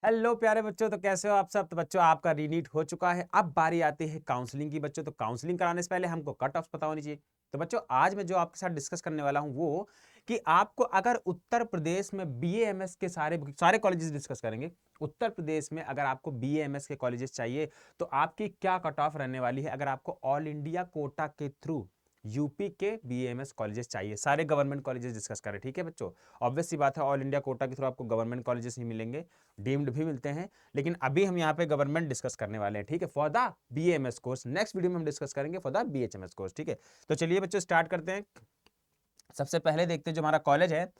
Hello प्यारे बच्चों, तो कैसे हो आप सब। तो बच्चों, आपका रीनीट हो चुका है। अब बारी आती है काउंसलिंग की बच्चों। तो काउंसलिंग कराने से पहले हमको कट ऑफ पता होनी चाहिए। तो बच्चों, आज मैं जो आपके साथ डिस्कस करने वाला हूं वो कि आपको अगर उत्तर प्रदेश में बीएएमएस के सारे सारे कॉलेजेस डिस्कस करेंगे। उत्तर प्रदेश में अगर आपको बीएएमएस के कॉलेजेस चाहिए तो आपकी क्या कट ऑफ रहने वाली है। अगर आपको ऑल इंडिया कोटा के थ्रू यूपी के बीएएमएस कॉलेजेस चाहिए, सारे गवर्नमेंट कॉलेजेस डिस्कस करें। ठीक है बच्चों, ऑब्वियस सी बात है, ऑल इंडिया कोटा के थ्रू आपको गवर्नमेंट कॉलेजेस ही मिलेंगे, डीम्ड भी मिलते हैं, लेकिन अभी हम यहाँ पे गवर्नमेंट डिस्कस करने वाले हैं। ठीक है, for the BMS course. Next video में हम डिस्कस करेंगे फॉर द बीएचएमएस कोर्स। ठीक है, तो चलिए बच्चों स्टार्ट करते हैं। सबसे पहले देखते हैं जो हमारा कॉलेज है,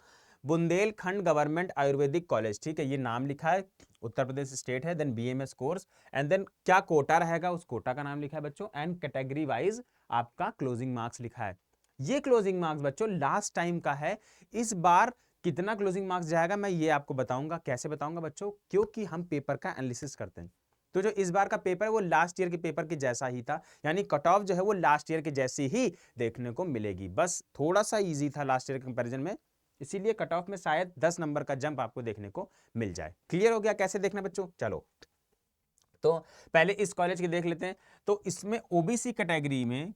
बुंदेलखंड गवर्नमेंट आयुर्वेदिक कॉलेज। ठीक है, ये नाम लिखा है, उत्तर प्रदेश स्टेट है। Then BMS course, and then क्या कोटा रहेगा, उस कोटा का नाम लिखा है बच्चों, एंड कैटेगरी वाइज आपका क्लोजिंग मार्क्स लिखा है। ये क्लोजिंग मार्क्स बच्चों लास्ट टाइम का है। इस बार कितना क्लोजिंग मार्क्स जाएगा मैं ये आपको बताऊंगा। कैसे बताऊंगा बच्चों, क्योंकि हम पेपर का एनालिसिस करते हैं। तो जो इस बार का पेपर है वो लास्ट ईयर के पेपर के जैसा ही था, यानी कट ऑफ जो है वो लास्ट ईयर के जैसी ही देखने को मिलेगी। बस थोड़ा सा इजी था लास्ट ईयर के कंपैरिजन में, इसीलिए कट ऑफ में शायद 10 नंबर का जंप आपको देखने को मिल जाए। क्लियर हो गया कैसे देखना बच्चों। चलो, तो पहले इस कॉलेज की देख लेते हैं। तो इसमें ओबीसी कैटेगरी में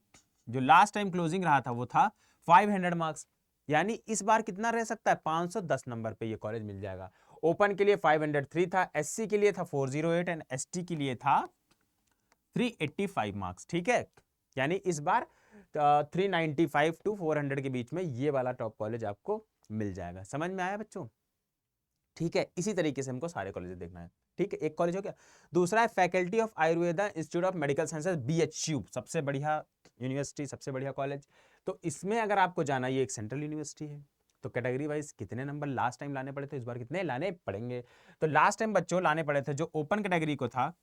जो लास्ट टाइम क्लोजिंग रहा था वो था 500 मार्क्स, यानी इस बार कितना रह सकता है, 510 नंबर पे ये कॉलेज मिल जाएगा। ओपन के लिए 503 था, एससी के लिए था 408 एंड एसटी के लिए था 385 मार्क्स। ठीक है, यानी इस बार 395 टू 400 के बीच में ये वाला टॉप कॉलेज आपको मिल जाएगा। समझ में आया बच्चों। ठीक है, इसी तरीके से हमको सारे कॉलेज देखना है। ठीक है, एक कॉलेज हो गया। दूसरा है faculty of Ayurveda institute of medical sciences, BHU, सबसे बढ़िया यूनिवर्सिटी, सबसे बढ़िया कॉलेज। तो इसमें अगर आपको जाना, ये एक सेंट्रल यूनिवर्सिटी है। तो कैटेगरी वाइज कितने नंबर लास्ट टाइम लाने पड़े थे, इस बार कितने लाने पड़ेंगे। तो लास्ट टाइम बच्चों लाने पड़े थे, जो ओपन कैटेगरी को था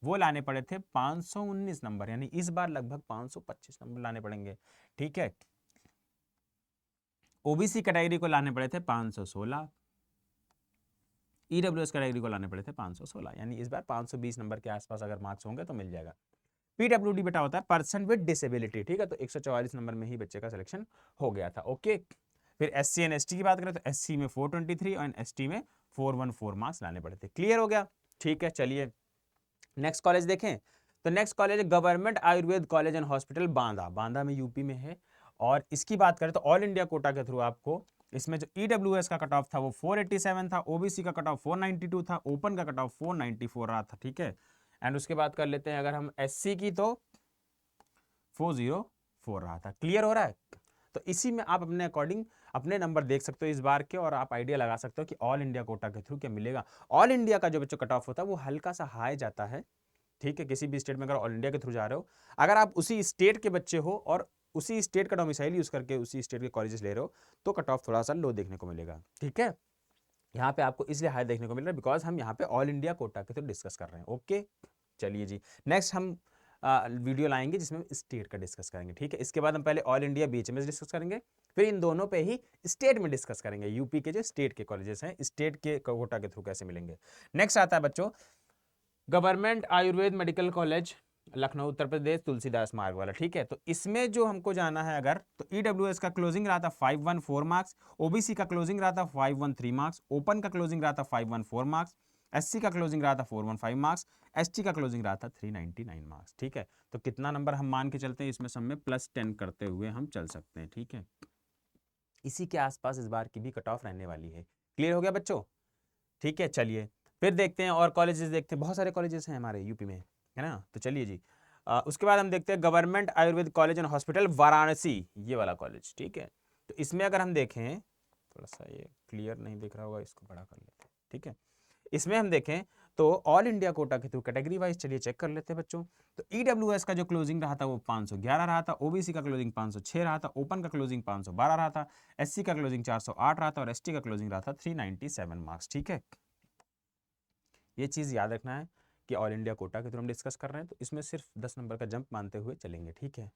वो लाने पड़े थे 519 नंबर, यानी इस बार लगभग 525 नंबर लाने पड़ेंगे। ठीक है, ओबीसी कैटेगरी को लाने पड़े थे 516, ईडब्ल्यूएस कैटेगरी को लाने पड़े थे 516, यानी इस बार 520 नंबर के आसपास अगर मार्क्स होंगे तो मिल जाएगा। पीडब्ल्यूडी बेटा होता है पर्सन विद डिसेबिलिटी। ठीक है, तो 144 नंबर में ही बच्चे का सिलेक्शन हो गया था। ओके, फिर एससी एंड एसटी की बात करें तो एससी में 423 और एसटी में 414 मार्क्स लाने पड़े थे। क्लियर हो गया। ठीक है, चलिए नेक्स्ट कॉलेज देखें। तो next college government Ayurveda college and hospital Banda, Banda में यूपी में है। और इसकी बात करें तो ऑल इंडिया कोटा के थ्रू आपको इसमें जो ईडब्ल्यूएस का कट ऑफ था वो 487 था, ओबीसी का कट ऑफ 492 था, ओपन का कट ऑफ 494 रहा था। ठीक है, एंड उसके बाद कर लेते हैं अगर हम एससी की तो 404 रहा था। क्लियर हो रहा है। तो इसी में आप अपने अकॉर्डिंग अपने नंबर देख सकते हो इस बार के, और आप आइडिया लगा सकते हो कि ऑल इंडिया कोटा के थ्रू क्या मिलेगा। ऑल इंडिया का जो बच्चों कट ऑफ होता है वो हल्का सा हाई जाता है। ठीक है, किसी भी स्टेट में अगर ऑल इंडिया के थ्रू जा रहे हो, अगर आप उसी स्टेट के बच्चे हो और उसी स्टेट का डोमिसाइल यूज करके उसी स्टेट के कॉलेजेस ले रहे हो तो कट ऑफ थोड़ा सा लो देखने को मिलेगा। ठीक है, यहाँ पे आपको इसलिए हाई देखने को मिल रहा है बिकॉज हम यहाँ पे ऑल इंडिया कोटा के थ्रू डिस्कस कर रहे हैं। ओके, चलिए जी, नेक्स्ट हम वीडियो लाएंगे जिसमें स्टेट का डिस्कस करेंगे। ठीक है, इसके बाद हम पहले ऑल इंडिया बीएचएमएस डिस्कस करेंगे, फिर इन दोनों पे ही स्टेट में डिस्कस करेंगे, यूपी के जो स्टेट के कॉलेजेस हैं स्टेट के कोटा के थ्रू कैसे मिलेंगे। नेक्स्ट आता है बच्चों government Ayurveda medical college Lucknow Uttar Pradesh, Tulsidas Marg वाला। ठीक है, तो इसमें जो हमको जाना है अगर, तो ईडब्ल्यूएस का क्लोजिंग रहा था 514 मार्क्स, ओबीसी का क्लोजिंग रहा था 513 मार्क्स, ओपन का क्लोजिंग रहा था 514 मार्क्स, एससी का क्लोजिंग रहा था 415 मार्क्स, एसटी का क्लोजिंग रहा था 399 मार्क्स। ठीक है, तो कितना नंबर हम मान के चलते हैं, इसमें सब में +10 करते हुए हम चल सकते हैं। ठीक है, इसी के आसपास इस बार की भी कट ऑफ रहने वाली है। क्लियर हो गया बच्चों। ठीक है, चलिए फिर देखते हैं और कॉलेजेस देखते हैं, बहुत सारे कॉलेजेस हैं हमारे यूपी में, है ना। तो चलिए जी, उसके बाद हम देखते हैं government Ayurveda college and hospital Varanasi, ये वाला कॉलेज। ठीक है, तो इसमें अगर हम देखें, थोड़ा सा ये क्लियर नहीं दिख रहा होगा, इसको बड़ा कर लेते हैं। ठीक है, इसमें हम देखें तो ऑल इंडिया कोटा के थ्रू कैटेगरी वाइज चलिए चेक कर लेते हैं बच्चों। तो ईडब्ल्यूएस का जो क्लोजिंग रहा था वो 511 रहा था, ओबीसी का क्लोजिंग 506 रहा था, ओपन का क्लोजिंग 512 रहा था, एससी का क्लोजिंग 408 रहा था और एसटी का क्लोजिंग रहा था 397 मार्क्स। ठीक है, ये चीज़ याद रखना है कि ऑल इंडिया कोटा के थ्रू हम डिस्कस कर रहे हैं तो इसमें सिर्फ 10 नंबर का जंप मानते हुए चलेंगे। ठीक है,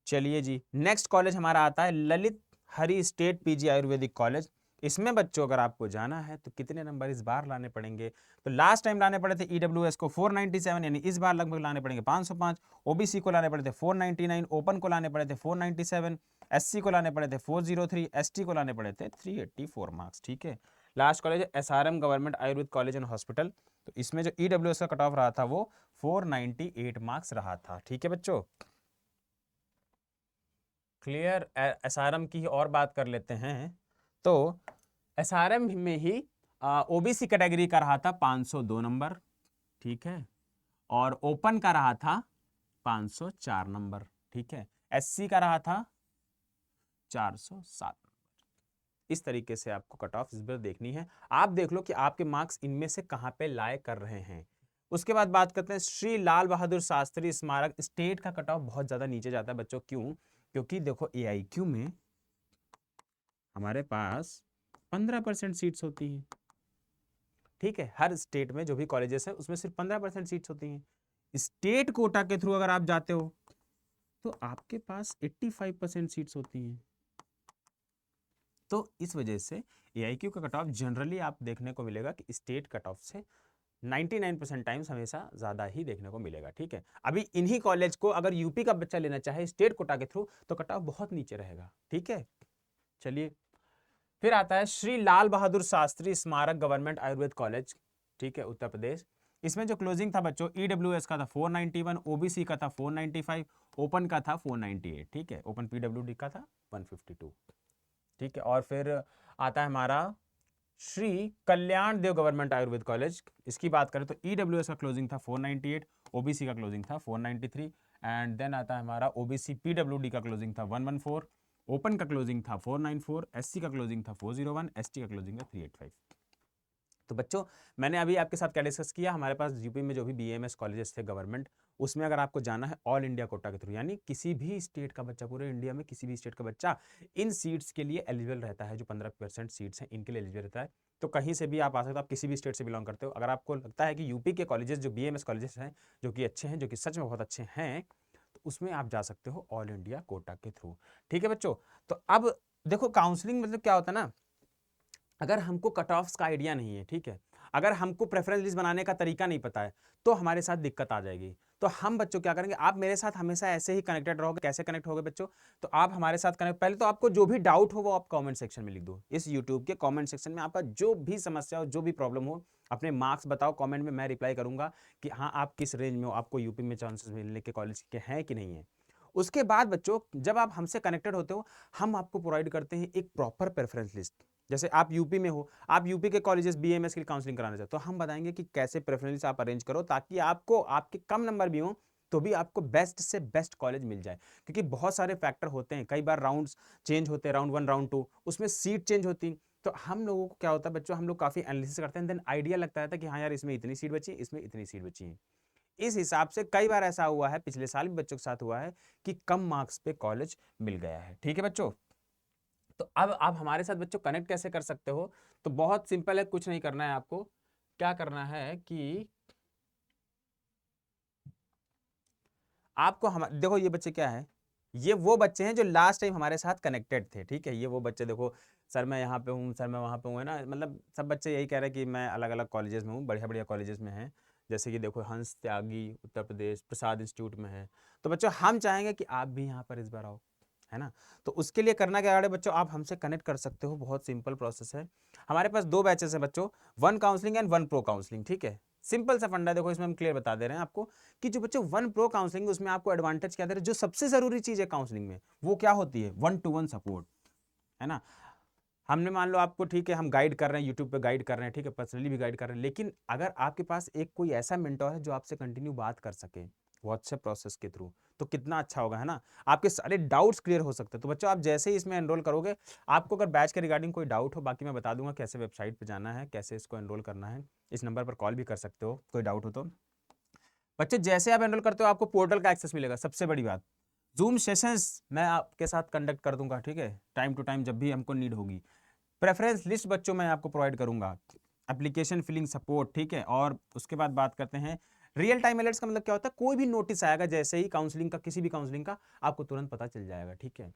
चलिए जी, नेक्स्ट कॉलेज हमारा आता है Lalit Hari state PG Ayurvedic college. इसमें बच्चों अगर आपको जाना है तो कितने नंबर इस बार लाने पड़ेंगे, तो लास्ट टाइम लाने पड़े थे ईडब्ल्यूएस को 497, यानी इस बार लगभग लाने पड़ेंगे 505, ओबीसी को लाने पड़े थे 499, ओपन को लाने पड़े थे 497, एससी को लाने पड़े थे 403, एसटी को लाने पड़े थे 384 मार्क्स। ठीक है, लास्ट कॉलेज है SRM government Ayurveda college and hospital. तो इसमें जो EWS का कट ऑफ रहा था वो 498 मार्क्स रहा था। ठीक है बच्चों, क्लियर। SRM की और बात कर लेते हैं। तो SRM में ही OBC कैटेगरी का रहा था 502 नंबर, ठीक है, और ओपन का रहा था 504 नंबर, ठीक है, SC का रहा था 407। इस तरीके से आपको कट ऑफ इस बार देखनी है। आप देख लो कि आपके मार्क्स इनमें से कहां पे लाए कर रहे हैं। उसके बाद बात करते हैं श्री लाल बहादुर शास्त्री स्मारक। स्टेट का कट ऑफ बहुत ज्यादा नीचे जाता है बच्चों, क्यों? क्योंकि देखो AIQ में हमारे पास 15% सीट्स होती हैं, ठीक है, हर स्टेट में जो भी कॉलेजेस है उसमें सिर्फ 15% सीट्स होती हैं। स्टेट कोटा के थ्रू अगर आप जाते हो तो आपके पास 85% सीट्स होती हैं। तो इस वजह से AIQ का कट ऑफ जनरली आप देखने को मिलेगा कि स्टेट कट ऑफ से 99% टाइम्स हमेशा ज्यादा ही देखने को मिलेगा, ठीक है। अभी इन्हीं कॉलेज को अगर यूपी का बच्चा लेना चाहे स्टेट कोटा के थ्रू तो कट ऑफ बहुत नीचे रहेगा, ठीक है। चलिए, फिर आता है श्री लाल बहादुर शास्त्री स्मारक गवर्नमेंट आयुर्वेद कॉलेज, ठीक है, उत्तर प्रदेश। इसमें जो क्लोजिंग था बच्चों EWS का था 491, OBC का था 495, ओपन का था 498, ठीक है, ओपन PWD का था 152, ठीक है। और फिर आता है हमारा श्री कल्याण देव गवर्नमेंट आयुर्वेद कॉलेज। इसकी बात करें तो EWS का क्लोजिंग था 498, OBC का क्लोजिंग था 493, एंड देन आता है हमारा OBC PWD का क्लोजिंग था 114, ओपन का क्लोजिंग था 494, SC का क्लोजिंग था 401, ST का क्लोजिंग था 385। तो बच्चों, मैंने अभी आपके साथ क्या डिस्कस किया, हमारे पास यूपी में जो भी BAMS कॉलेजेस थे गवर्नमेंट, उसमें अगर आपको जाना है ऑल इंडिया कोटा के थ्रू, यानी किसी भी स्टेट का बच्चा, पूरे इंडिया में किसी भी स्टेट का बच्चा इन सीट्स के लिए एलिजिबल रहता है। जो 15% सीट्स हैं इनके लिए एलिजिबल रहता है। तो कहीं से भी आप आ सकते हो, आप किसी भी स्टेट से बिलोंग करते हो। अगर आपको लगता है कि यूपी के कॉलेजेस जो BAMS कॉलेजेस हैं जो कि अच्छे हैं, जो कि सच में बहुत अच्छे हैं, तो उसमें आप जा सकते हो ऑल इंडिया कोटा के थ्रू, ठीक है बच्चों। तो अब देखो, काउंसलिंग मतलब क्या होता है ना, अगर हमको कट ऑफ्स का आइडिया नहीं है, ठीक है, अगर हमको प्रेफरेंस लिस्ट बनाने का तरीका नहीं पता है, तो हमारे साथ दिक्कत आ जाएगी। तो हम बच्चों क्या करेंगे, आप मेरे साथ हमेशा ऐसे ही कनेक्टेड रहोगे। कैसे कनेक्ट होगे बच्चों? तो आप हमारे साथ कनेक्ट, पहले तो आपको जो भी डाउट हो वो आप कमेंट सेक्शन में लिख दो। इस यूट्यूब के कमेंट सेक्शन में आपका जो भी समस्या हो, जो भी प्रॉब्लम हो, अपने मार्क्स बताओ कमेंट में, मैं रिप्लाई करूंगा कि हाँ आप किस रेंज में हो, आपको यूपी में चांसेस मिलने के कॉलेज के हैं कि नहीं है। उसके बाद बच्चों, जब आप हमसे कनेक्टेड होते हो, हम आपको प्रोवाइड करते हैं एक प्रॉपर प्रेफरेंस लिस्ट। जैसे आप यूपी में हो, आप यूपी के कॉलेजेस BAMS के लिए काउंसलिंग कराना चाहते हो, तो हम बताएंगे कि कैसे प्रेफरेंस आप अरेंज करो, ताकि आपको, आपके कम नंबर भी हो तो भी आपको बेस्ट से बेस्ट कॉलेज मिल जाए। क्योंकि बहुत सारे फैक्टर होते हैं, कई बार राउंड्स चेंज होते हैं, राउंड 1 राउंड 2, उसमें सीट चेंज होती। तो हम लोगों को क्या होता है बच्चों, हम लोग काफी एनालिसिस करते हैं, देन आइडिया लगता है कि हाँ यार इसमें इतनी सीट बची, इसमें इतनी सीट बची है। इस हिसाब से कई बार ऐसा हुआ है, पिछले साल भी बच्चों के साथ हुआ है कि कम मार्क्स पे कॉलेज मिल गया है, ठीक है बच्चों। तो अब आप हमारे साथ बच्चों कनेक्ट कैसे कर सकते हो? तो बहुत सिंपल है, कुछ नहीं करना है आपको। क्या करना है कि आपको हम देखो, ये बच्चे क्या है, ये वो बच्चे हैं जो लास्ट टाइम हमारे साथ कनेक्टेड थे, ठीक है। ये वो बच्चे देखो, सर मैं यहाँ पे हूँ, सर मैं वहाँ पे हूँ, है ना, मतलब सब बच्चे यही कह रहे हैं कि मैं अलग अलग कॉलेजेस में हूँ, बढ़िया बढ़िया कॉलेजेस में हैं। जैसे कि देखो हंस त्यागी उत्तर प्रदेश प्रसाद इंस्टीट्यूट में है। तो बच्चों हम चाहेंगे कि आप भी यहाँ पर इस बार आओ, है ना। तो उसके लिए करना क्या है बच्चों, आप हमसे कनेक्ट कर सकते हो, बहुत सिंपल प्रोसेस है। हमारे पास 2 बैचेस हैं बच्चों, 1 काउंसलिंग एंड 1 प्रो काउंसलिंग, ठीक है। सिंपल सा फंडा देखो, इसमें हम क्लियर बता दे रहे हैं आपको कि जो बच्चों 1 प्रो काउंसलिंग, उसमें आपको एडवांटेज क्या दे रहे हैं, जो सबसे जरूरी चीज है काउंसलिंग में, वो क्या होती है, 1-to-1 सपोर्ट, है ना। हमने मान लो आपको, ठीक है, हम गाइड कर रहे हैं, यूट्यूब पे गाइड कर रहे हैं, ठीक है, पर्सनली भी गाइड कर रहे हैं, लेकिन अगर आपके पास एक कोई ऐसा मेंटोर है जो आपसे कंटिन्यू बात कर सके व्हाट्सएप प्रोसेस के थ्रू, तो कितना अच्छा होगा, है ना। आपके सारे डाउट्स क्लियर हो सकते हैं। तो बच्चों आप जैसे ही इसमें एनरोल करोगे, आपको अगर बैच के रिगार्डिंग कोई डाउट हो, बाकी मैं बता दूंगा कैसे वेबसाइट पे जाना है, कैसे इसको एनरोल करना है। इस नंबर पर कॉल भी कर सकते हो कोई डाउट हो तो। बच्चे जैसे आप एनरोल करते हो, आपको पोर्टल का एक्सेस मिलेगा। सबसे बड़ी बात, जूम सेशंस मैं आपके साथ कंडक्ट कर दूंगा, ठीक है, टाइम टू टाइम जब भी हमको नीड होगी। प्रेफरेंस लिस्ट बच्चों मैं आपको प्रोवाइड करूंगा, एप्लीकेशन फिलिंग सपोर्ट, ठीक है। और उसके बाद बात करते हैं रियल टाइम अलर्ट्स का मतलब क्या होता है, कोई भी नोटिस आएगा जैसे ही काउंसलिंग का, किसी भी काउंसलिंग का, आपको तुरंत पता चल जाएगा, ठीक है।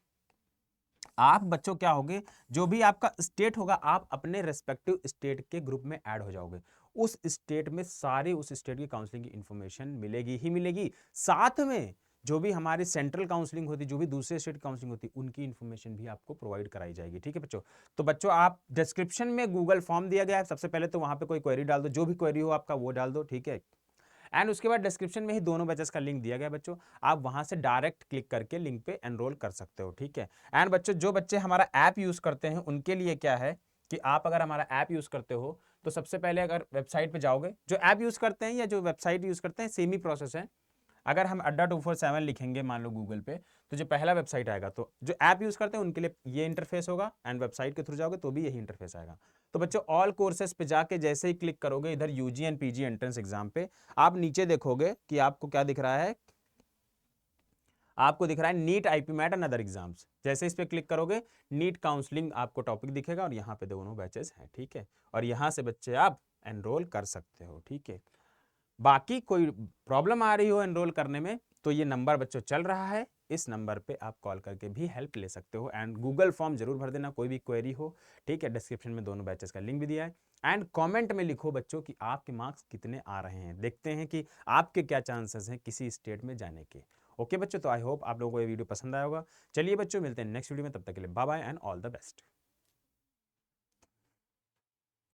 आप बच्चों क्या होगे, जो भी आपका स्टेट होगा, आप अपने रेस्पेक्टिव स्टेट के ग्रुप में ऐड हो जाओगे। उस स्टेट में सारे उस स्टेट की काउंसलिंग की इंफॉर्मेशन मिलेगी ही मिलेगी। साथ में जो भी हमारी सेंट्रल काउंसलिंग होती है, जो भी दूसरे स्टेट काउंसलिंग होती है, उनकी इन्फॉर्मेशन भी आपको प्रोवाइड कराई जाएगी। ठीक है बच्चों, तो बच्चों आप डिस्क्रिप्शन में गूगल फॉर्म दिया गया है, सबसे पहले तो वहां पे कोई क्वेरी डाल दो, जो भी क्वेरी हो आपका वो डाल दो। ठीक है, एंड उसके बाद डिस्क्रिप्शन में ही दोनों बैचेस का लिंक दिया गया है बच्चों, आप वहां से डायरेक्ट क्लिक करके लिंक पे एनरोल कर सकते हो। ठीक है, एंड बच्चों जो बच्चे हमारा ऐप यूज करते हैं उनके लिए क्या है कि आप अगर हमारा ऐप यूज करते हो तो सबसे पहले अगर वेबसाइट पे जाओगे, जो ऐप यूज करते हैं या जो वेबसाइट यूज करते हैं सेम ही प्रोसेस है। अगर हम अड्डा 247 लिखेंगे मान लो गूगल पे, तो जो पहला वेबसाइट आएगा, तो जो ऐप यूज करते हैं उनके लिए ये इंटरफेस होगा, एंड वेबसाइट के थ्रू जाओगे तो भी यही इंटरफेस आएगा। तो बच्चों ऑल कोर्सेज पे जाके जैसे ही क्लिक करोगे इधर UG and PG entrance exam पे, आप नीचे देखोगे कि आपको क्या दिख रहा है, आपको दिख रहा है NEET IPMAT and other exams. जैसे इस पे क्लिक करोगे नीट काउंसलिंग आपको टॉपिक दिखेगा और यहाँ पे दोनों बैचेस हैं। ठीक है, और यहाँ से बच्चे आप एनरोल कर सकते हो। ठीक है, बाकी कोई प्रॉब्लम आ रही हो एनरोल करने में तो ये नंबर बच्चों चल रहा है, इस नंबर पे आप कॉल करके भी हेल्प ले सकते हो। एंड गूगल फॉर्म जरूर भर देना कोई भी क्वेरी हो। ठीक है, डिस्क्रिप्शन में दोनों बैचेस का लिंक भी दिया है। एंड कमेंट में लिखो बच्चों कि आपके मार्क्स कितने आ रहे हैं, देखते हैं कि आपके क्या चांसेस हैं किसी स्टेट में जाने के। ओके बच्चों, तो आई होप आप लोगों को ये वीडियो पसंद आया होगा। चलिए बच्चों मिलते हैं नेक्स्ट वीडियो में, तब तक के लिए bye bye and all the best.